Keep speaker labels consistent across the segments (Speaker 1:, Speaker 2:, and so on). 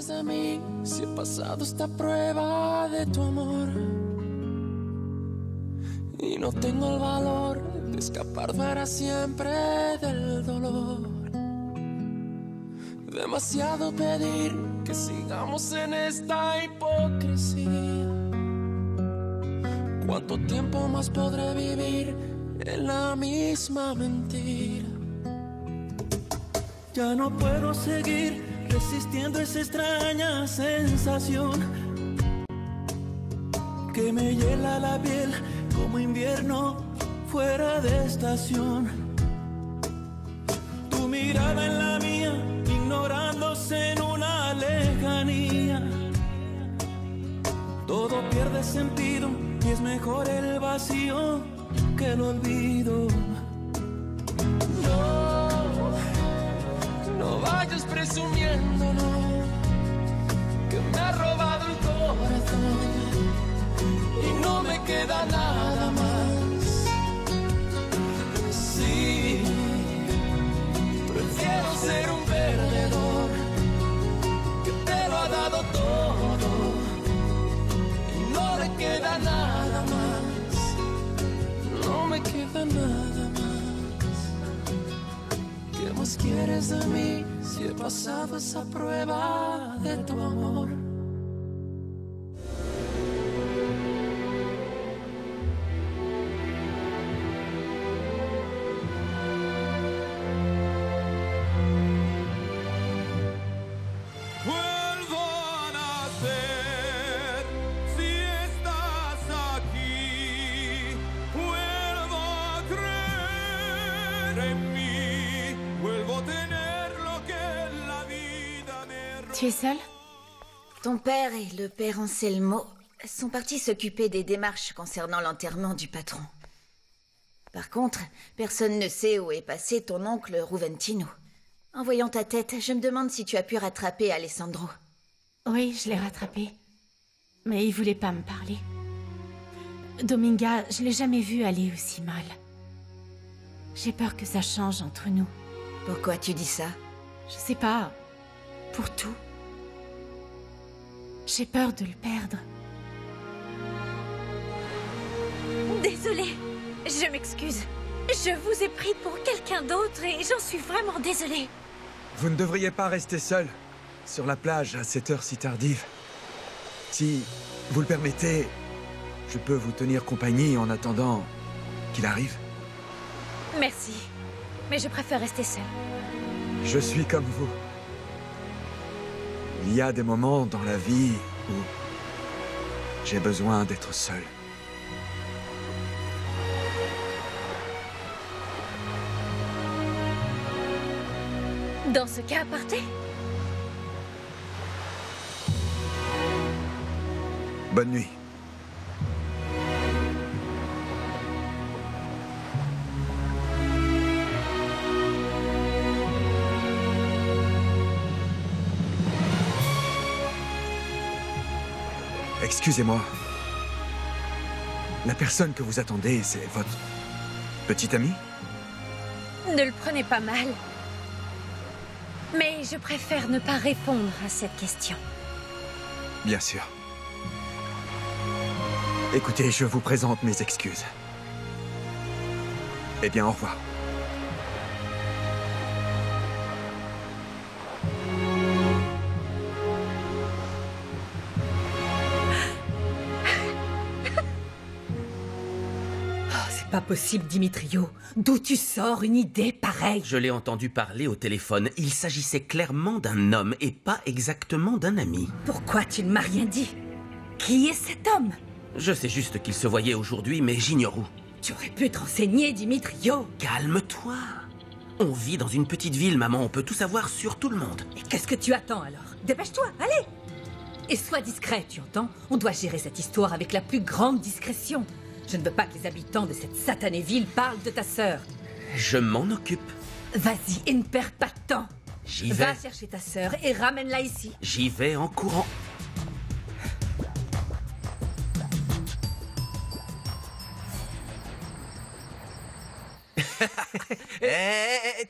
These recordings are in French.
Speaker 1: quieres de mí si he pasado esta prueba de tu amor? Y no tengo el valor de escapar para siempre del dolor. Demasiado pedir que sigamos en esta hipocresía. ¿Cuánto tiempo más podré vivir en la misma mentira?
Speaker 2: Ya no puedo seguir resistiendo esa extraña sensación que me hiela la piel como invierno fuera de estación. Tu mirada en la mía, ignorándose en una lejanía. Todo pierde sentido y es mejor el vacío que el olvido.
Speaker 1: No vayas presumiendo, no, que me ha robado el corazón y no me queda nada más. Sí, prefiero ser un perdedor que te lo ha dado todo y no le queda nada más. No me queda nada más. ¿Qué más quieres de mí si he pasado esa prueba de tu amor?
Speaker 3: Vuelvo a nacer si estás aquí. Vuelvo a creer en mí. Vuelvo a tener lo que la vida me robó.
Speaker 4: Tu es seul?
Speaker 5: Ton père et le père Anselmo sont partis s'occuper des démarches concernant l'enterrement du patron. Par contre, personne ne sait où est passé ton oncle Ruventino. En voyant ta tête, je me demande si tu as pu rattraper Alessandro.
Speaker 4: Oui, je l'ai rattrapé. Mais il voulait pas me parler. Dominga, je l'ai jamais vu aller aussi mal. J'ai peur que ça change entre nous.
Speaker 5: Pourquoi tu dis ça?
Speaker 4: Je sais pas. Pour tout. J'ai peur de le perdre.
Speaker 6: Désolée, je m'excuse. Je vous ai pris pour quelqu'un d'autre et j'en suis vraiment désolée.
Speaker 7: Vous ne devriez pas rester seul sur la plage à cette heure si tardive. Si vous le permettez, je peux vous tenir compagnie en attendant qu'il arrive.
Speaker 6: Merci, mais je préfère rester seule.
Speaker 7: Je suis comme vous. Il y a des moments dans la vie où j'ai besoin d'être seul.
Speaker 6: Dans ce cas, partez.
Speaker 7: Bonne nuit. Excusez-moi. La personne que vous attendez, c'est votre petite amie?
Speaker 6: Ne le prenez pas mal. Mais je préfère ne pas répondre à cette question.
Speaker 7: Bien sûr. Écoutez, je vous présente mes excuses. Eh bien, au revoir.
Speaker 8: Pas possible, Dimitrio. D'où tu sors une idée pareille?
Speaker 9: Je l'ai entendu parler au téléphone. Il s'agissait clairement d'un homme et pas exactement d'un ami.
Speaker 8: Pourquoi tu ne m'as rien dit? Qui est cet homme?
Speaker 9: Je sais juste qu'il se voyait aujourd'hui, mais j'ignore où.
Speaker 8: Tu aurais pu te renseigner, Dimitrio.
Speaker 9: Calme-toi. On vit dans une petite ville, maman. On peut tout savoir sur tout le monde.
Speaker 8: Et qu'est-ce que tu attends alors? Dépêche-toi, allez! Et sois discret, tu entends? On doit gérer cette histoire avec la plus grande discrétion. Je ne veux pas que les habitants de cette satanée ville parlent de ta sœur.
Speaker 9: Je m'en occupe.
Speaker 8: Vas-y et ne perds pas de temps.
Speaker 9: J'y vais.
Speaker 8: Va chercher ta sœur et ramène-la ici.
Speaker 9: J'y vais en courant.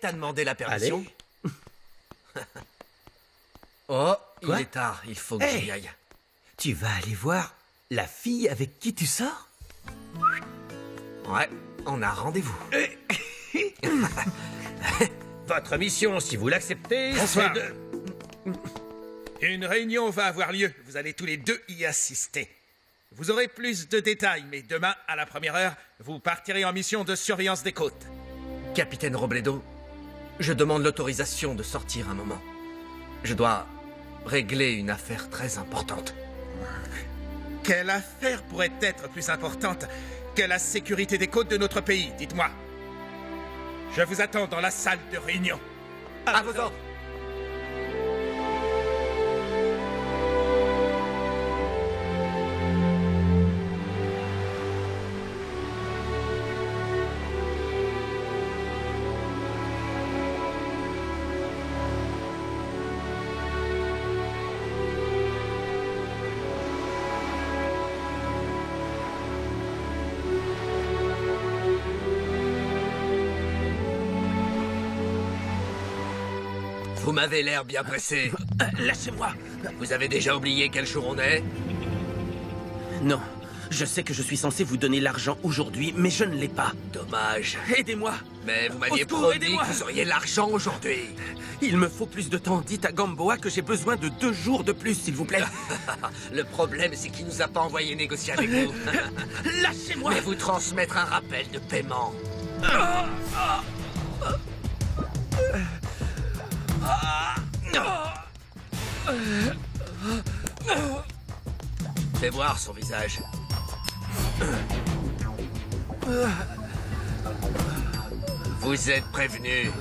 Speaker 10: T'as demandé la permission?
Speaker 9: Oh, Quoi?
Speaker 10: Il est tard, il faut que j'y aille.
Speaker 9: Tu vas aller voir la fille avec qui tu sors?
Speaker 10: Ouais, on a rendez-vous.
Speaker 9: Votre mission, si vous l'acceptez,
Speaker 11: Bonsoir.
Speaker 9: c'est de...
Speaker 11: Une réunion va avoir lieu. Vous allez tous les deux y assister. Vous aurez plus de détails, mais demain, à la première heure, vous partirez en mission de surveillance des côtes.
Speaker 10: Capitaine Robledo, je demande l'autorisation de sortir un moment. Je dois régler une affaire très importante.
Speaker 11: Quelle affaire pourrait être plus importante que la sécurité des côtes de notre pays? Dites-moi. Je vous attends dans la salle de réunion.
Speaker 10: À vos ordres. Vous m'avez l'air bien pressé.
Speaker 9: Lâchez-moi!
Speaker 10: Vous avez déjà oublié quel jour on est?
Speaker 9: Non, je sais que je suis censé vous donner l'argent aujourd'hui, mais je ne l'ai pas.
Speaker 10: Dommage.
Speaker 9: Aidez-moi!
Speaker 10: Mais vous m'aviez
Speaker 9: Au secours,
Speaker 10: promis
Speaker 9: aidez-moi.
Speaker 10: que vous auriez l'argent aujourd'hui.
Speaker 9: Il me faut plus de temps. Dites à Gamboa que j'ai besoin de 2 jours de plus, s'il vous plaît.
Speaker 10: Le problème, c'est qu'il nous a pas envoyé négocier avec vous.
Speaker 9: Lâchez-moi!
Speaker 10: Mais vous transmettre un rappel de paiement. Fais voir son visage. Vous êtes prévenu.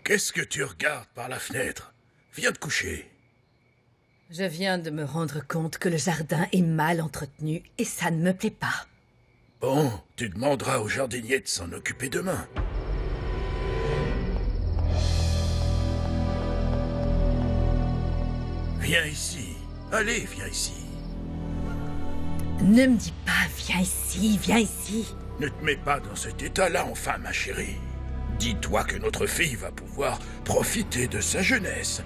Speaker 11: Qu'est-ce que tu regardes par la fenêtre? Viens te coucher.
Speaker 8: Je viens de me rendre compte que le jardin est mal entretenu et ça ne me plaît pas.
Speaker 11: Bon, tu demanderas au jardinier de s'en occuper demain. Viens ici. Allez, viens ici.
Speaker 8: Ne me dis pas, viens ici, viens ici.
Speaker 11: Ne te mets pas dans cet état-là, enfin, ma chérie. Dis-toi que notre fille va pouvoir profiter de sa jeunesse.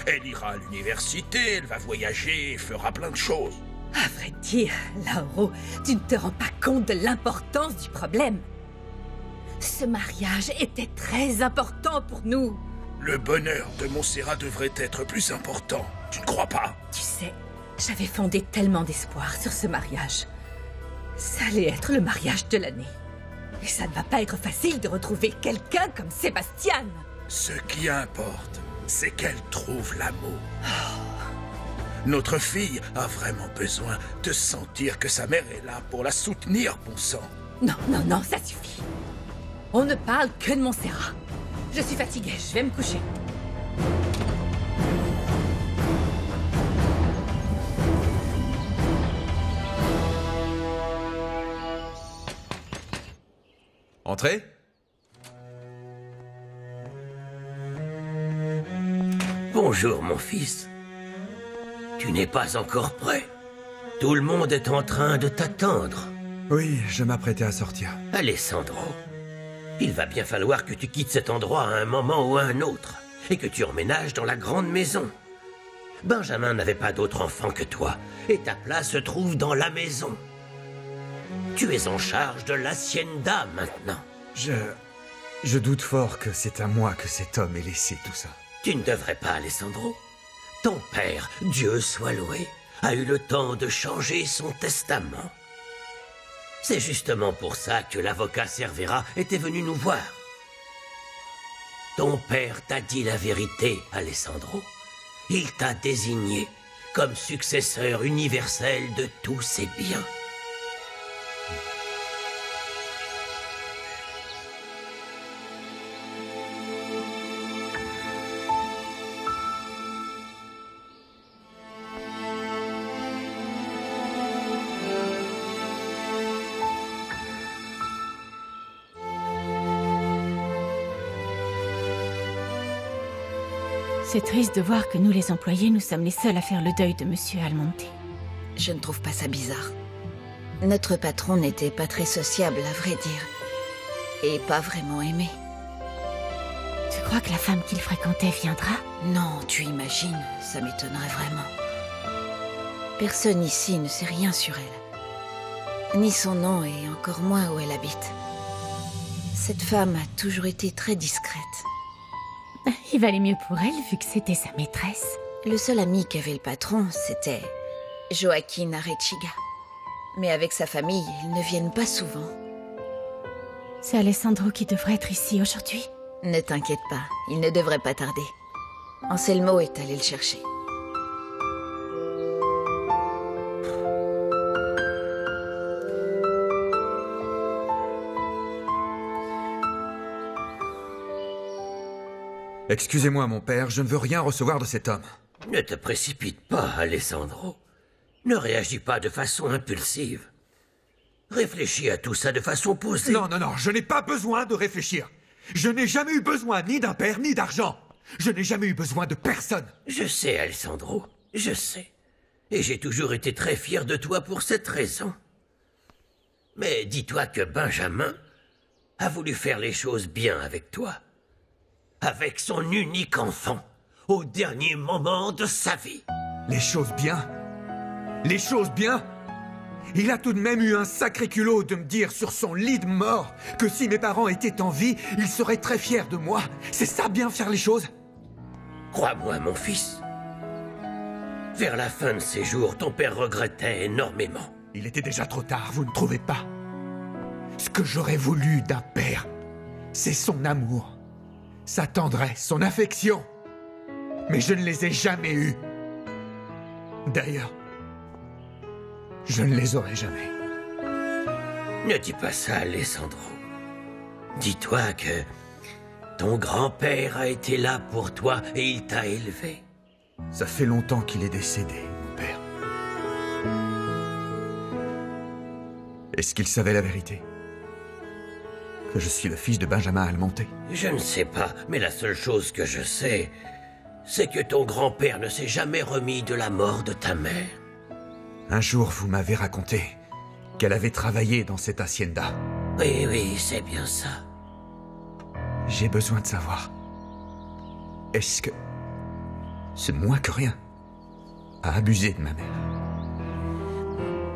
Speaker 11: Elle ira à l'université, elle va voyager et fera plein de choses.
Speaker 8: À vrai dire, Lauro, tu ne te rends pas compte de l'importance du problème. Ce mariage était très important pour nous.
Speaker 11: Le bonheur de Montserrat devrait être plus important. Tu ne crois pas?
Speaker 8: Tu sais, j'avais fondé tellement d'espoir sur ce mariage. Ça allait être le mariage de l'année. Et ça ne va pas être facile de retrouver quelqu'un comme Sébastien.
Speaker 11: Ce qui importe, c'est qu'elle trouve l'amour. Notre fille a vraiment besoin de sentir que sa mère est là pour la soutenir, bon sang.
Speaker 8: Non, non, non, ça suffit. On ne parle que de Montserrat. Je suis fatiguée, je vais me coucher.
Speaker 7: Entrez.
Speaker 9: Bonjour, mon fils. Tu n'es pas encore prêt. Tout le monde est en train de t'attendre.
Speaker 7: Oui, je m'apprêtais à sortir.
Speaker 9: Alessandro, il va bien falloir que tu quittes cet endroit à un moment ou à un autre, et que tu emménages dans la grande maison. Benjamin n'avait pas d'autre enfant que toi, et ta place se trouve dans la maison. Tu es en charge de l'hacienda maintenant.
Speaker 7: Je doute fort que c'est à moi que cet homme ait laissé tout ça.
Speaker 9: Tu ne devrais pas, Alessandro. Ton père, Dieu soit loué, a eu le temps de changer son testament. C'est justement pour ça que l'avocat Cervera était venu nous voir. Ton père t'a dit la vérité, Alessandro. Il t'a désigné comme successeur universel de tous ses biens.
Speaker 4: C'est triste de voir que nous, les employés, nous sommes les seuls à faire le deuil de Monsieur Almonte.
Speaker 5: Je ne trouve pas ça bizarre. Notre patron n'était pas très sociable, à vrai dire. Et pas vraiment aimé.
Speaker 4: Tu crois que la femme qu'il fréquentait viendra?
Speaker 5: Non, tu imagines, ça m'étonnerait vraiment. Personne ici ne sait rien sur elle. Ni son nom et encore moins où elle habite. Cette femme a toujours été très discrète.
Speaker 4: Il valait mieux pour elle vu que c'était sa maîtresse.
Speaker 5: Le seul ami qu'avait le patron, c'était Joaquin Arechiga. Mais avec sa famille, ils ne viennent pas souvent.
Speaker 4: C'est Alessandro qui devrait être ici aujourd'hui.
Speaker 5: Ne t'inquiète pas, il ne devrait pas tarder. Anselmo est allé le chercher.
Speaker 7: Excusez-moi, mon père, je ne veux rien recevoir de cet homme.
Speaker 9: Ne te précipite pas, Alessandro. Ne réagis pas de façon impulsive. Réfléchis à tout ça de façon posée.
Speaker 7: Non, je n'ai pas besoin de réfléchir. Je n'ai jamais eu besoin ni d'un père, ni d'argent. Je n'ai jamais eu besoin de personne.
Speaker 9: Je sais, Alessandro, je sais. Et j'ai toujours été très fier de toi pour cette raison. Mais dis-toi que Benjamin a voulu faire les choses bien avec toi. Avec son unique enfant, au dernier moment de sa vie.
Speaker 7: Les choses bien? Les choses bien? Il a tout de même eu un sacré culot de me dire sur son lit de mort que si mes parents étaient en vie, ils seraient très fiers de moi. C'est ça bien faire les choses?
Speaker 9: Crois-moi, mon fils. Vers la fin de ses jours, ton père regrettait énormément.
Speaker 7: Il était déjà trop tard, vous ne trouvez pas? Ce que j'aurais voulu d'un père, c'est son amour, sa tendresse, son affection. Mais je ne les ai jamais eus. D'ailleurs, je ne les aurai jamais.
Speaker 9: Ne dis pas ça, Alessandro. Dis-toi que ton grand-père a été là pour toi et il t'a élevé.
Speaker 7: Ça fait longtemps qu'il est décédé, mon père. Est-ce qu'il savait la vérité? Que je suis le fils de Benjamin Almonte?
Speaker 9: Je ne sais pas, mais la seule chose que je sais, c'est que ton grand-père ne s'est jamais remis de la mort de ta mère.
Speaker 7: Un jour, vous m'avez raconté qu'elle avait travaillé dans cette hacienda.
Speaker 9: Oui, c'est bien ça.
Speaker 7: J'ai besoin de savoir. Est-ce que ce moins que rien a abusé de ma mère?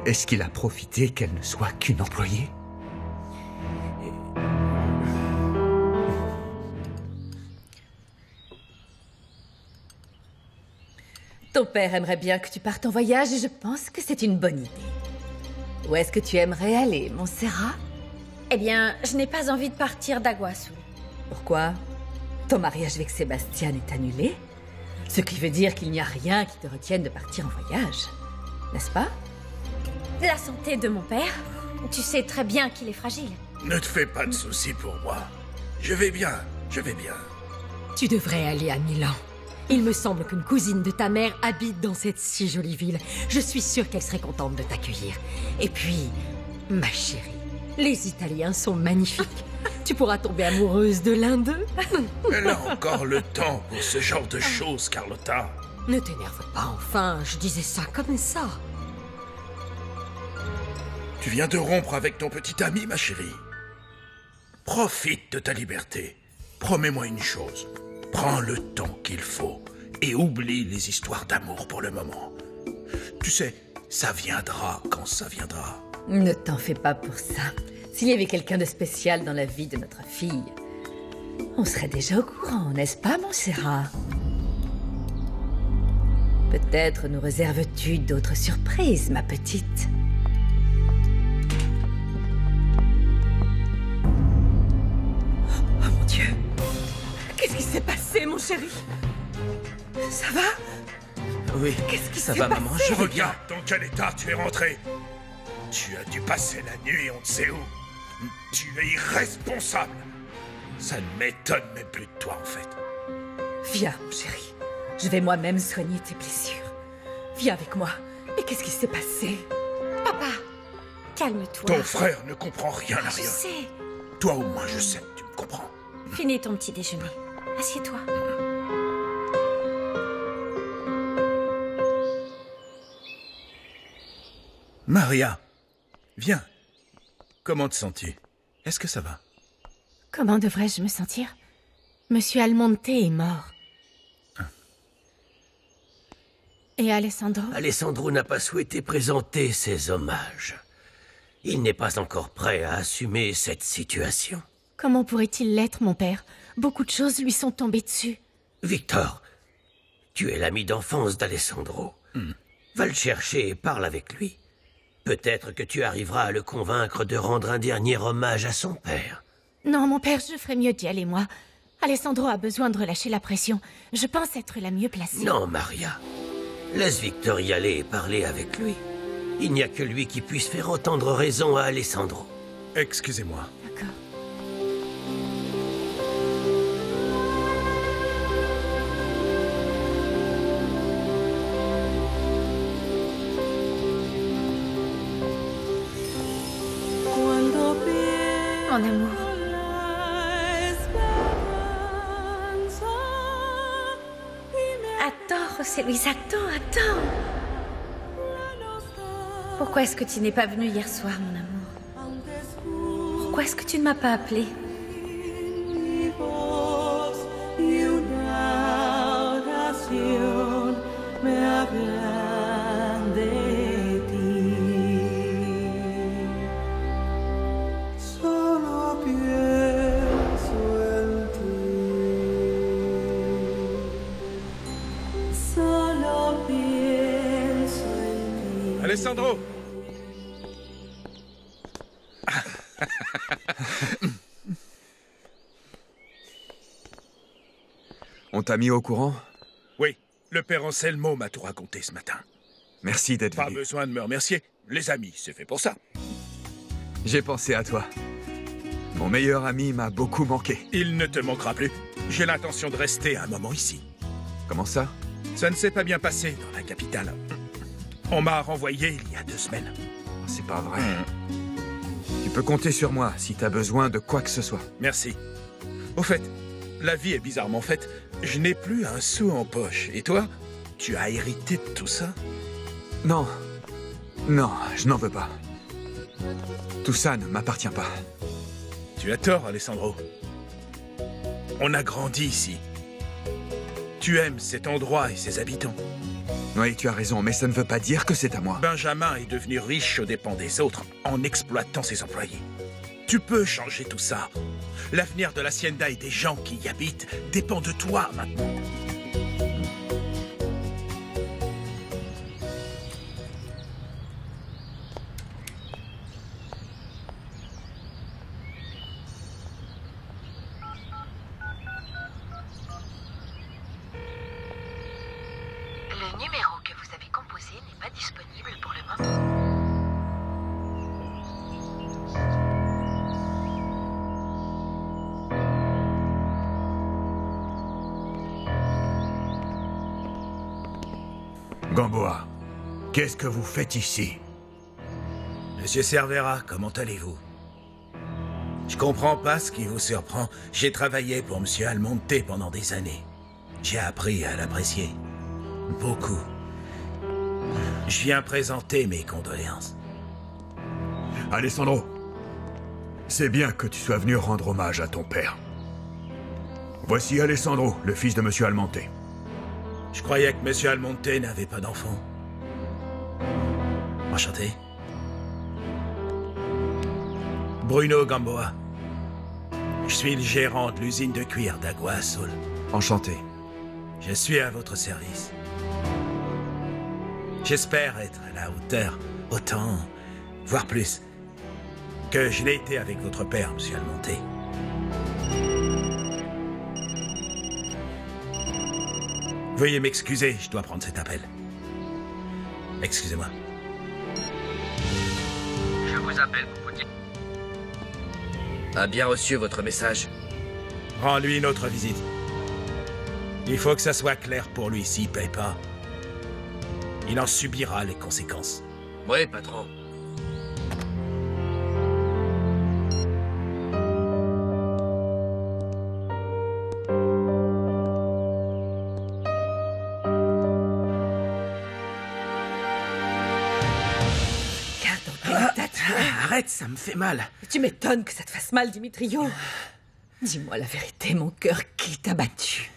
Speaker 7: Est-ce qu'il a profité qu'elle ne soit qu'une employée?
Speaker 8: Ton père aimerait bien que tu partes en voyage et je pense que c'est une bonne idée. Où est-ce que tu aimerais aller, Montserrat?
Speaker 6: Eh bien, je n'ai pas envie de partir d'Aguassu.
Speaker 8: Pourquoi? Ton mariage avec Sébastien est annulé? Ce qui veut dire qu'il n'y a rien qui te retienne de partir en voyage, n'est-ce pas?
Speaker 6: La santé de mon père, tu sais très bien qu'il est fragile.
Speaker 11: Ne te fais pas de soucis pour moi. Je vais bien, je vais bien.
Speaker 12: Tu devrais aller à Milan. Il me semble qu'une cousine de ta mère habite dans cette si jolie ville. Je suis sûre qu'elle serait contente de t'accueillir. Et puis, ma chérie, les Italiens sont magnifiques. Tu pourras tomber amoureuse de l'un d'eux.
Speaker 11: Elle a encore le temps pour ce genre de choses, Carlotta.
Speaker 12: Ne t'énerve pas, enfin, je disais ça comme ça.
Speaker 11: Tu viens de rompre avec ton petit ami, ma chérie. Profite de ta liberté. Promets-moi une chose. Prends le temps qu'il faut et oublie les histoires d'amour pour le moment. Tu sais, ça viendra quand ça viendra.
Speaker 8: Ne t'en fais pas pour ça. S'il y avait quelqu'un de spécial dans la vie de notre fille, on serait déjà au courant, n'est-ce pas, Montserrat? Peut-être nous réserves-tu d'autres surprises, ma petite.
Speaker 12: Oh mon Dieu! Qu'est-ce qui s'est passé, mon chéri? Ça va?
Speaker 10: Oui,
Speaker 12: qu'est-ce qui
Speaker 10: ça
Speaker 12: s'est
Speaker 10: va,
Speaker 12: passé?
Speaker 10: maman, je
Speaker 11: Regarde dans quel état tu es rentré. Tu as dû passer la nuit on ne sait où. Tu es irresponsable. Ça ne m'étonne même plus de toi, en fait.
Speaker 8: Viens, mon chéri. Je vais moi-même soigner tes blessures. Viens avec moi. Mais qu'est-ce qui s'est passé?
Speaker 6: Papa, calme-toi.
Speaker 11: Ton frère ne comprend rien à
Speaker 6: Je
Speaker 11: rien.
Speaker 6: sais.
Speaker 11: Toi au moins, je sais que tu me comprends.
Speaker 6: Finis ton petit déjeuner. Assieds-toi.
Speaker 11: Maria, Viens. Comment te sens-tu? Est-ce que ça va?
Speaker 4: Comment devrais-je me sentir? Monsieur Almonte est mort. Et Alessandro?
Speaker 9: Alessandro n'a pas souhaité présenter ses hommages. Il n'est pas encore prêt à assumer cette situation.
Speaker 4: Comment pourrait-il l'être, mon père? Beaucoup de choses lui sont tombées dessus.
Speaker 9: Victor, tu es l'ami d'enfance d'Alessandro. Va le chercher et parle avec lui. Peut-être que tu arriveras à le convaincre de rendre un dernier hommage à son père.
Speaker 4: Non, mon père, je ferais mieux d'y aller, moi. Alessandro a besoin de relâcher la pression. Je pense être la mieux placée.
Speaker 9: Non, Maria. Laisse Victor y aller et parler avec lui. Il n'y a que lui qui puisse faire entendre raison à Alessandro.
Speaker 11: Excusez-moi.
Speaker 4: D'accord. Mon amour.
Speaker 6: Attends, José Luis, attends. Pourquoi est-ce que tu n'es pas venu hier soir, mon amour? Pourquoi est-ce que tu ne m'as pas appelé?
Speaker 11: Alessandro!
Speaker 13: On t'a mis au courant?
Speaker 11: Oui, le père Anselmo m'a tout raconté ce matin.
Speaker 13: Merci d'être venu.
Speaker 11: Pas besoin de me remercier. Les amis, c'est fait pour ça.
Speaker 13: J'ai pensé à toi. Mon meilleur ami m'a beaucoup manqué.
Speaker 11: Il ne te manquera plus. J'ai l'intention de rester un moment ici.
Speaker 13: Comment ça?
Speaker 11: Ça ne s'est pas bien passé dans la capitale. On m'a renvoyé il y a 2 semaines.
Speaker 13: C'est pas vrai. Tu peux compter sur moi si t'as besoin de quoi que ce soit.
Speaker 11: Merci. Au fait, la vie est bizarrement faite. Je n'ai plus un sou en poche. Et toi, tu as hérité de tout ça?
Speaker 13: Non. Non, je n'en veux pas. Tout ça ne m'appartient pas.
Speaker 11: Tu as tort, Alessandro. On a grandi ici. Tu aimes cet endroit et ses habitants.
Speaker 13: Oui, tu as raison, mais ça ne veut pas dire que c'est à moi.
Speaker 11: Benjamin est devenu riche aux dépens des autres en exploitant ses employés. Tu peux changer tout ça. L'avenir de l'hacienda et des gens qui y habitent dépend de toi maintenant.
Speaker 14: Le numéro que vous avez composé n'est pas disponible pour le moment.
Speaker 7: Gamboa, qu'est-ce que vous faites ici?
Speaker 11: Monsieur Cervera, comment allez-vous? Je comprends pas ce qui vous surprend. J'ai travaillé pour Monsieur Almonte pendant des années. J'ai appris à l'apprécier. Beaucoup. Je viens présenter mes condoléances.
Speaker 7: Alessandro, c'est bien que tu sois venu rendre hommage à ton père. Voici Alessandro, le fils de Monsieur Almonte.
Speaker 11: Je croyais que Monsieur Almonte n'avait pas d'enfant. Enchanté. Bruno Gamboa. Je suis le gérant de l'usine de cuir d'Agua Azul.
Speaker 13: Enchanté.
Speaker 11: Je suis à votre service. J'espère être à la hauteur, autant, voire plus, que je l'ai été avec votre père, Monsieur Almonte. Veuillez m'excuser, je dois prendre cet appel. Excusez-moi.
Speaker 10: Je vous appelle pour vous dire... A bien reçu votre message.
Speaker 11: Rends-lui une autre visite. Il faut que ça soit clair pour lui. S'il paye pas, il en subira les conséquences.
Speaker 10: Oui, patron.
Speaker 8: Regarde dans quel état tu es.
Speaker 15: Arrête, ça me fait mal.
Speaker 8: Tu m'étonnes que ça te fasse mal, Dimitrio. Dis-moi la vérité, mon cœur, qui t'a battu?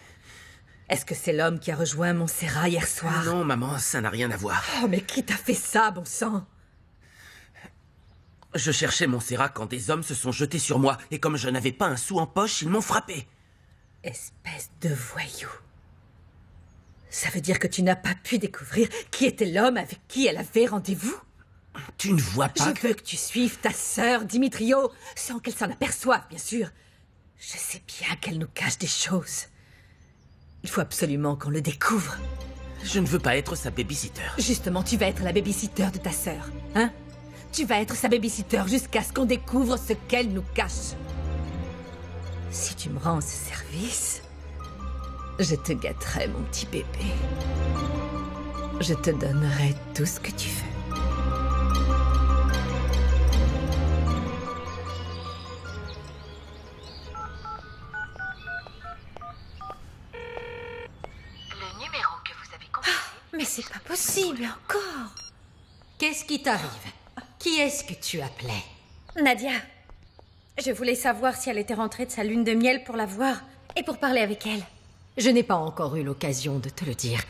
Speaker 8: Est-ce que c'est l'homme qui a rejoint Montserrat hier soir?
Speaker 15: Non, maman, ça n'a rien à voir.
Speaker 8: Oh, mais qui t'a fait ça, bon sang?
Speaker 15: Je cherchais Montserrat quand des hommes se sont jetés sur moi, et comme je n'avais pas un sou en poche, ils m'ont frappé.
Speaker 8: Espèce de voyou. Ça veut dire que tu n'as pas pu découvrir qui était l'homme avec qui elle avait rendez-vous?
Speaker 15: Tu ne vois pas
Speaker 8: Je veux que tu suives ta sœur, Dimitrio, sans qu'elle s'en aperçoive, bien sûr. Je sais bien qu'elle nous cache des choses. Il faut absolument qu'on le découvre.
Speaker 15: Je ne veux pas être sa babysitter.
Speaker 8: Justement, tu vas être la babysitter de ta sœur, hein? Tu vas être sa babysitter jusqu'à ce qu'on découvre ce qu'elle nous cache. Si tu me rends ce service, je te gâterai, mon petit bébé. Je te donnerai tout ce que tu veux.
Speaker 14: Le numéro que vous avez composé...
Speaker 6: Mais c'est pas possible, encore.
Speaker 12: Qu'est-ce qui t'arrive? Qui est-ce que tu appelais?
Speaker 6: Nadia, je voulais savoir si elle était rentrée de sa lune de miel pour la voir et pour parler avec elle.
Speaker 12: Je n'ai pas encore eu l'occasion de te le dire,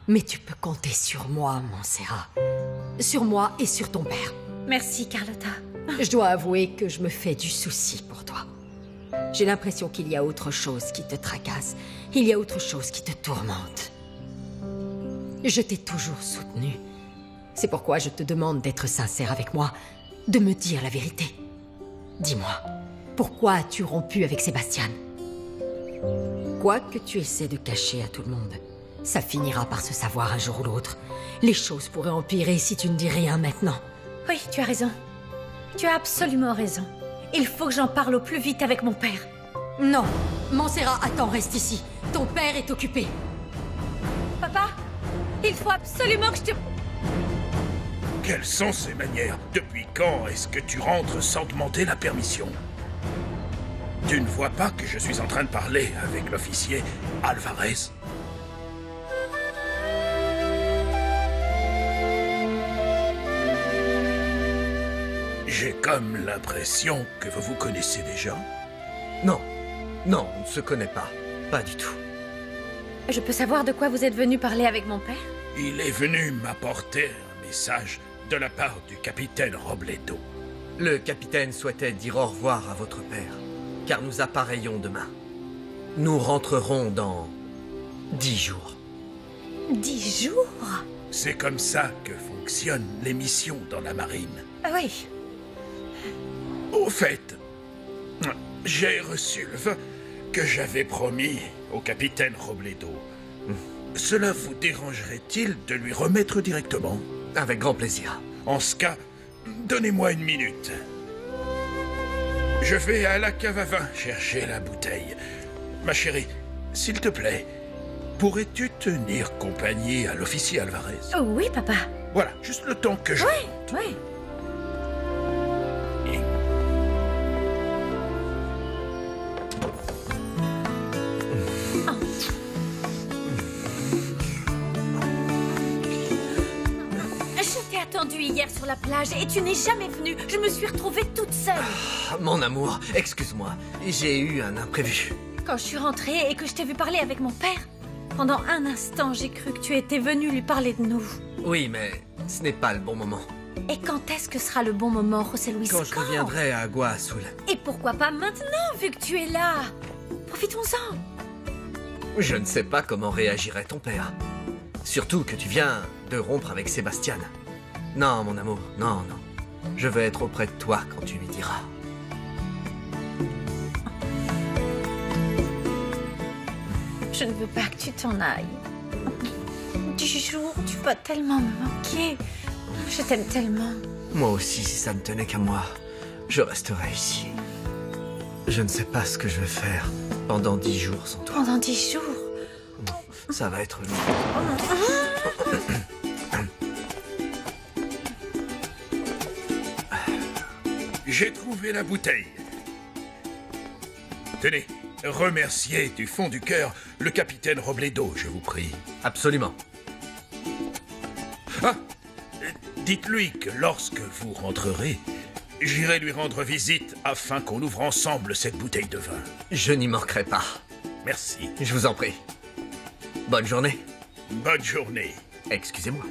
Speaker 12: mais tu peux compter sur moi, Montserrat. Sur moi et sur ton père.
Speaker 6: Merci, Carlotta.
Speaker 12: Je dois avouer que je me fais du souci pour toi. J'ai l'impression qu'il y a autre chose qui te tracasse. Il y a autre chose qui te tourmente. Je t'ai toujours soutenu. C'est pourquoi je te demande d'être sincère avec moi, de me dire la vérité. Dis-moi, pourquoi as-tu rompu avec Sébastien? Quoi que tu essaies de cacher à tout le monde, ça finira par se savoir un jour ou l'autre. Les choses pourraient empirer si tu ne dis rien maintenant.
Speaker 6: Oui, tu as raison. Tu as absolument raison. Il faut que j'en parle au plus vite avec mon père.
Speaker 12: Non, Montserrat, attends, reste ici. Ton père est occupé.
Speaker 6: Papa, il faut absolument que je te...
Speaker 11: Quelles sont ces manières? Depuis quand est-ce que tu rentres sans demander la permission? Tu ne vois pas que je suis en train de parler avec l'officier Alvarez? J'ai comme l'impression que vous vous connaissez déjà.
Speaker 10: Non, non, on ne se connaît pas. Pas du tout.
Speaker 6: Je peux savoir de quoi vous êtes venu parler avec mon père?
Speaker 11: Il est venu m'apporter un message de la part du capitaine Robledo.
Speaker 10: Le capitaine souhaitait dire au revoir à votre père, car nous appareillons demain. Nous rentrerons dans 10 jours.
Speaker 6: 10 jours?
Speaker 11: C'est comme ça que fonctionnent les missions dans la marine.
Speaker 6: Ah oui.
Speaker 11: Au fait, j'ai reçu le vin que j'avais promis au capitaine Robledo. Cela vous dérangerait-il de lui remettre directement?
Speaker 10: Avec grand plaisir.
Speaker 11: En ce cas, donnez-moi une minute. Je vais à la cave à vin chercher la bouteille. Ma chérie, s'il te plaît, pourrais-tu tenir compagnie à l'officier Alvarez?
Speaker 6: Oh oui, papa.
Speaker 11: Voilà, juste le temps que je...
Speaker 6: Oui, oui. Hier sur la plage et tu n'es jamais venu. Je me suis retrouvée toute seule.
Speaker 10: Mon amour, excuse-moi. J'ai eu un imprévu.
Speaker 6: Quand je suis rentrée et que je t'ai vu parler avec mon père, pendant un instant, j'ai cru que tu étais venu lui parler de nous.
Speaker 10: Oui, mais ce n'est pas le bon moment.
Speaker 6: Et quand est-ce que sera le bon moment, José Luis?
Speaker 10: Quand je reviendrai à Agua Azul.
Speaker 6: Et pourquoi pas maintenant, vu que tu es là? Profitons-en.
Speaker 10: Je ne sais pas comment réagirait ton père. Surtout que tu viens de rompre avec Sébastien. Non, mon amour, non, non. Je vais être auprès de toi quand tu lui diras.
Speaker 6: Je ne veux pas que tu t'en ailles. 10 jours, tu vas tellement me manquer. Je t'aime tellement.
Speaker 10: Moi aussi, si ça ne tenait qu'à moi, je resterai ici. Je ne sais pas ce que je vais faire pendant 10 jours sans toi.
Speaker 6: Pendant 10 jours?
Speaker 10: Ça va être long.
Speaker 11: J'ai trouvé la bouteille. Tenez, remerciez du fond du cœur le capitaine Robledo, je vous prie.
Speaker 10: Absolument.
Speaker 11: Ah, dites-lui que lorsque vous rentrerez, J'irai lui rendre visite afin qu'on ouvre ensemble cette bouteille de vin.
Speaker 10: Je n'y manquerai pas.
Speaker 11: Merci.
Speaker 10: Je vous en prie. Bonne journée.
Speaker 11: Bonne journée.
Speaker 10: Excusez-moi.